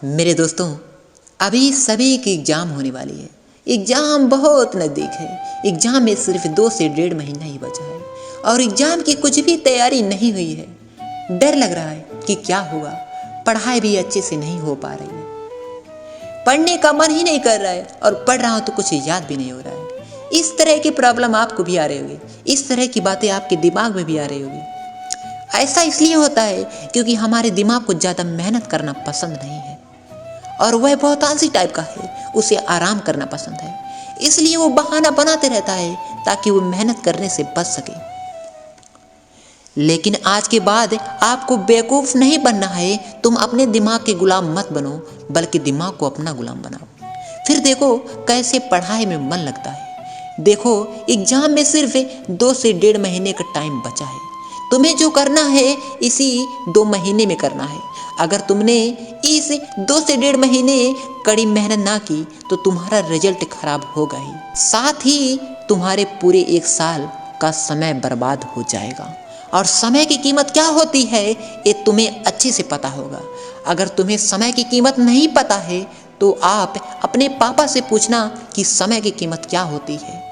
मेरे दोस्तों, अभी सभी की एग्ज़ाम होने वाली है। एग्ज़ाम बहुत नज़दीक है। एग्ज़ाम में सिर्फ 2 से 1.5 महीना ही बचा है और एग्ज़ाम की कुछ भी तैयारी नहीं हुई है। डर लग रहा है कि क्या होगा। पढ़ाई भी अच्छे से नहीं हो पा रही है। पढ़ने का मन ही नहीं कर रहा है और पढ़ रहा हूँ तो कुछ याद भी नहीं हो रहा है। इस तरह की प्रॉब्लम आपको भी आ रही होगी। इस तरह की बातें आपके दिमाग में भी आ रही होगी। ऐसा इसलिए होता है क्योंकि हमारे दिमाग को ज़्यादा मेहनत करना पसंद नहीं है और वह बहुत आलसी टाइप का है। उसे आराम करना पसंद है, इसलिए वो बहाना बनाते रहता है ताकि वो मेहनत करने से बच सके। लेकिन आज के बाद आपको बेवकूफ़ नहीं बनना है। तुम अपने दिमाग के गुलाम मत बनो, बल्कि दिमाग को अपना गुलाम बनाओ। फिर देखो कैसे पढ़ाई में मन लगता है। देखो, एग्जाम में सिर्फ 2 से 1.5 महीने का टाइम बचा है। तुम्हें जो करना है इसी 2 महीने में करना है। अगर तुमने इस 2 से 1.5 महीने कड़ी मेहनत ना की तो तुम्हारा रिजल्ट खराब होगा ही, साथ ही तुम्हारे पूरे 1 साल का समय बर्बाद हो जाएगा। और समय की कीमत क्या होती है ये तुम्हें अच्छे से पता होगा। अगर तुम्हें समय की कीमत नहीं पता है तो आप अपने पापा से पूछना कि समय की कीमत क्या होती है।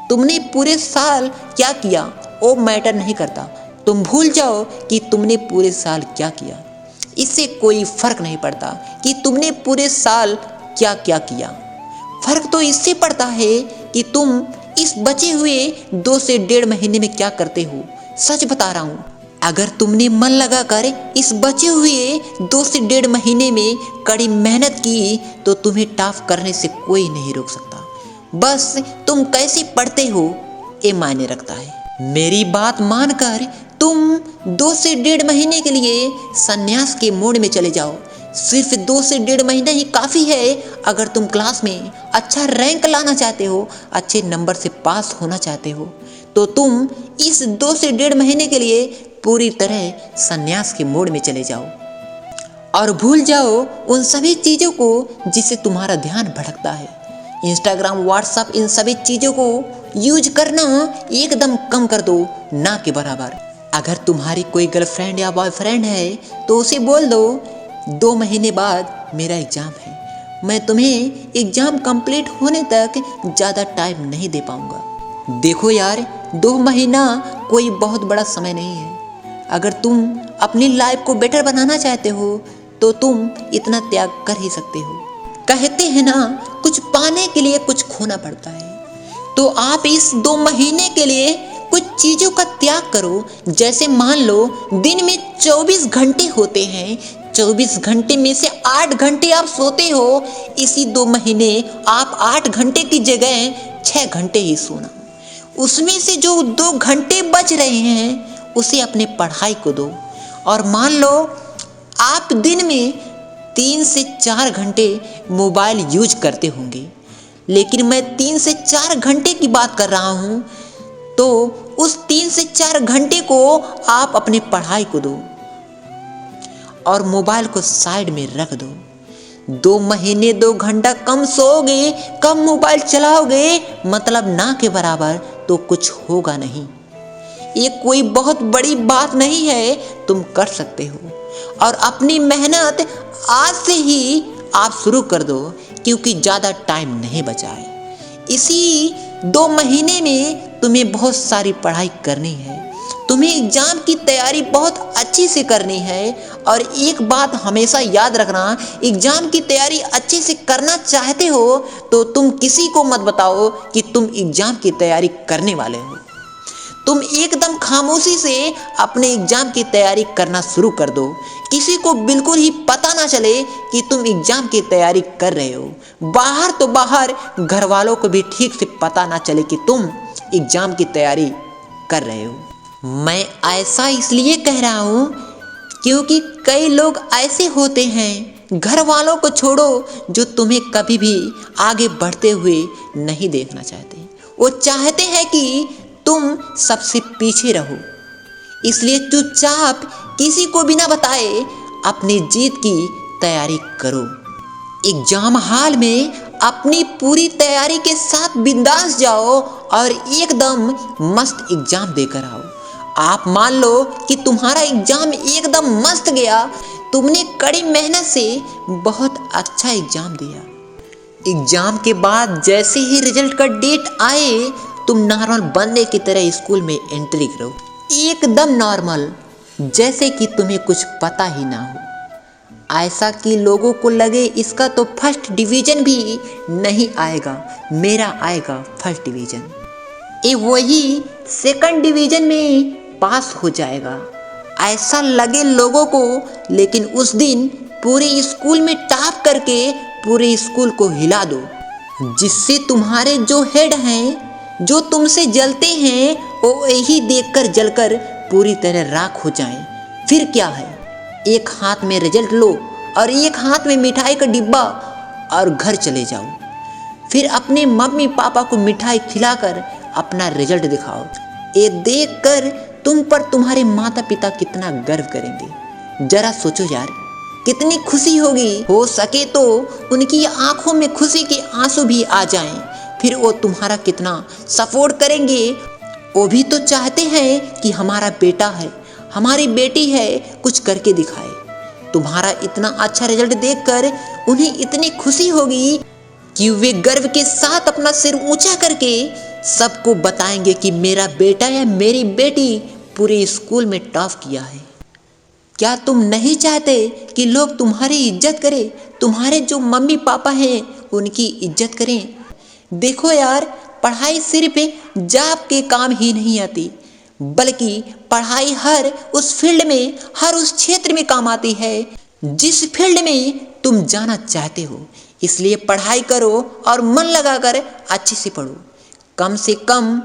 तुमने पूरे साल क्या किया वो मैटर नहीं करता। तुम भूल जाओ कि तुमने पूरे साल क्या किया। इससे कोई फर्क नहीं पड़ता कि तुमने पूरे साल क्या क्या किया। फर्क तो इससे पड़ता है कि तुम इस बचे हुए 2 से 1.5 महीने में क्या करते हो। सच बता रहा हूँ, अगर तुमने मन लगा कर इस बचे हुए 2 से 1.5 महीने में कड़ी मेहनत की तो तुम्हें टॉप करने से कोई नहीं रोक सकता। बस तुम कैसे पढ़ते हो ये मायने रखता है। मेरी बात मानकर तुम 2 से 1.5 महीने के लिए संन्यास के मोड में चले जाओ। सिर्फ 2 से 1.5 महीना ही काफ़ी है। अगर तुम क्लास में अच्छा रैंक लाना चाहते हो, अच्छे नंबर से पास होना चाहते हो, तो तुम इस 2 से 1.5 महीने के लिए पूरी तरह संन्यास के मोड में चले जाओ और भूल जाओ उन सभी चीज़ों को जिससे तुम्हारा ध्यान भटकता है। इंस्टाग्राम, व्हाट्सएप, इन सभी चीज़ों को यूज करना एकदम कम कर दो, ना के बराबर। अगर तुम्हारी कोई गर्लफ्रेंड या बॉयफ्रेंड है तो उसे बोल दो 2 महीने बाद मेरा एग्ज़ाम है, मैं तुम्हें एग्ज़ाम कंप्लीट होने तक ज़्यादा टाइम नहीं दे पाऊँगा। देखो यार, 2 महीना कोई बहुत बड़ा समय नहीं है। अगर तुम अपनी लाइफ को बेटर बनाना चाहते हो तो तुम इतना त्याग कर ही सकते हो। कहते हैं ना, कुछ पाने के लिए कुछ खोना पड़ता है। तो आप इस 2 महीने के लिए कुछ चीज़ों का त्याग करो। जैसे मान लो दिन में 24 घंटे होते हैं, 24 घंटे में से 8 घंटे आप सोते हो। इसी 2 महीने आप 8 घंटे की जगह 6 घंटे ही सोना। उसमें से जो 2 घंटे बच रहे हैं उसे अपने पढ़ाई को दो। और मान लो आप दिन में 3 से 4 घंटे मोबाइल यूज करते होंगे, लेकिन मैं 3 से 4 घंटे की बात कर रहा हूँ, तो उस 3 से 4 घंटे को आप अपने पढ़ाई को दो और मोबाइल को साइड में रख दो। 2 महीने 2 घंटा कम सोओगे, कम मोबाइल चलाओगे, मतलब ना के बराबर, तो कुछ होगा नहीं। ये कोई बहुत बड़ी बात नहीं है, तुम कर सकते हो। और अपनी मेहनत आज से ही आप शुरू कर दो क्योंकि ज़्यादा टाइम नहीं बचा है। इसी 2 महीने में तुम्हें बहुत सारी पढ़ाई करनी है। तुम्हें एग्ज़ाम की तैयारी बहुत अच्छे से करनी है। और एक बात हमेशा याद रखना, एग्ज़ाम की तैयारी अच्छे से करना चाहते हो तो तुम किसी को मत बताओ कि तुम एग्ज़ाम की तैयारी करने वाले हो। तुम एकदम खामोशी से अपने एग्ज़ाम की तैयारी करना शुरू कर दो। किसी को बिल्कुल ही पता ना चले कि तुम एग्ज़ाम की तैयारी कर रहे हो। बाहर तो बाहर, घर वालों को भी ठीक से पता ना चले कि तुम एग्ज़ाम की तैयारी कर रहे हो। मैं ऐसा इसलिए कह रहा हूँ क्योंकि कई लोग ऐसे होते हैं, घर वालों को छोड़ो, जो तुम्हें कभी भी आगे बढ़ते हुए नहीं देखना चाहते। वो चाहते हैं कि तुम सबसे पीछे रहो। इसलिए चुपचाप किसी को बिना बताए अपनी जीत की तैयारी करो। एग्जाम हॉल में अपनी पूरी तैयारी के साथ बिंदास जाओ और एकदम मस्त एग्जाम देकर आओ। आप मान लो कि तुम्हारा एग्जाम एकदम मस्त गया तुमने कड़ी मेहनत से बहुत अच्छा एग्जाम दिया। एग्जाम के बाद जैसे ही रिजल्ट का डेट आए, तुम नॉर्मल बंदे की तरह स्कूल में एंट्री करो, एकदम नॉर्मल, जैसे कि तुम्हें कुछ पता ही ना हो। ऐसा कि लोगों को लगे इसका तो फर्स्ट डिवीजन भी नहीं आएगा, मेरा आएगा फर्स्ट डिवीजन, ये वही सेकंड डिवीजन में पास हो जाएगा, ऐसा लगे लोगों को। लेकिन उस दिन पूरे स्कूल में टॉप करके पूरे स्कूल को हिला दो, जिससे तुम्हारे जो हेड हैं, जो तुमसे जलते हैं, वो यही देखकर जलकर पूरी तरह राख हो जाएं। फिर क्या है, एक हाथ में रिजल्ट लो और एक हाथ में मिठाई का डिब्बा और घर चले जाओ। फिर अपने मम्मी पापा को मिठाई खिलाकर अपना रिजल्ट दिखाओ। ये देखकर तुम पर तुम्हारे माता पिता कितना गर्व करेंगे। जरा सोचो यार, कितनी खुशी होगी। हो सके तो उनकी आंखों में खुशी के आंसू भी आ जाएं। फिर वो तुम्हारा कितना सपोर्ट करेंगे। वो भी तो चाहते हैं कि हमारा बेटा है, हमारी बेटी है, कुछ करके दिखाए। तुम्हारा इतना अच्छा रिजल्ट देखकर उन्हें इतनी खुशी होगी कि वे गर्व के साथ अपना सिर ऊंचा करके सबको बताएंगे कि मेरा बेटा या मेरी बेटी पूरे स्कूल में टॉप किया है। क्या तुम नहीं चाहते कि लोग तुम्हारी इज्जत करें, तुम्हारे जो मम्मी पापा हैं उनकी इज्जत करें? देखो यार, पढ़ाई सिर्फ जॉब के काम ही नहीं आती, बल्कि पढ़ाई हर उस फील्ड में, हर उस क्षेत्र में काम आती है जिस फील्ड में तुम जाना चाहते हो। इसलिए पढ़ाई करो और मन लगाकर अच्छे से पढ़ो। कम से कम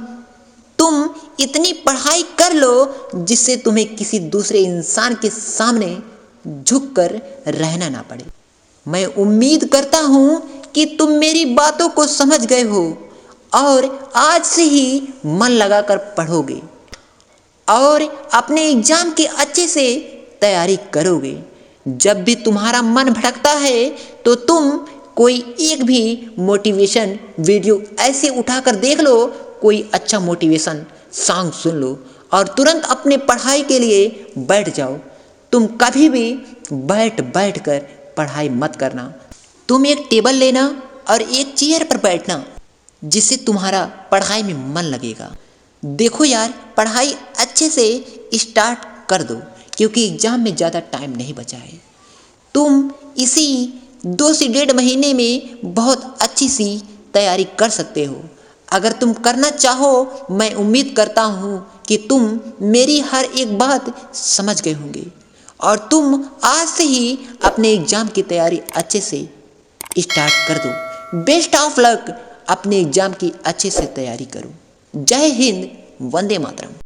तुम इतनी पढ़ाई कर लो जिससे तुम्हें किसी दूसरे इंसान के सामने झुककर रहना ना पड़े। मैं उम्मीद करता हूँ कि तुम मेरी बातों को समझ गए हो और आज से ही मन लगाकर पढ़ोगे और अपने एग्जाम की अच्छे से तैयारी करोगे। जब भी तुम्हारा मन भटकता है तो तुम कोई एक भी मोटिवेशन वीडियो ऐसे उठाकर देख लो, कोई अच्छा मोटिवेशन सॉन्ग सुन लो और तुरंत अपने पढ़ाई के लिए बैठ जाओ। तुम कभी भी बैठ कर पढ़ाई मत करना। तुम एक टेबल लेना और एक चेयर पर बैठना, जिससे तुम्हारा पढ़ाई में मन लगेगा। देखो यार, पढ़ाई अच्छे से स्टार्ट कर दो क्योंकि एग्जाम में ज़्यादा टाइम नहीं बचा है। तुम इसी 2 से 1.5 महीने में बहुत अच्छी सी तैयारी कर सकते हो। अगर तुम करना चाहो, मैं उम्मीद करता हूँ कि तुम मेरी हर एक बात समझ गए होंगे और तुम आज से ही अपने एग्ज़ाम की तैयारी अच्छे से स्टार्ट कर दो। बेस्ट ऑफ लक, अपने एग्ज़ाम की अच्छे से तैयारी करो। जय हिंद, वंदे मातरम।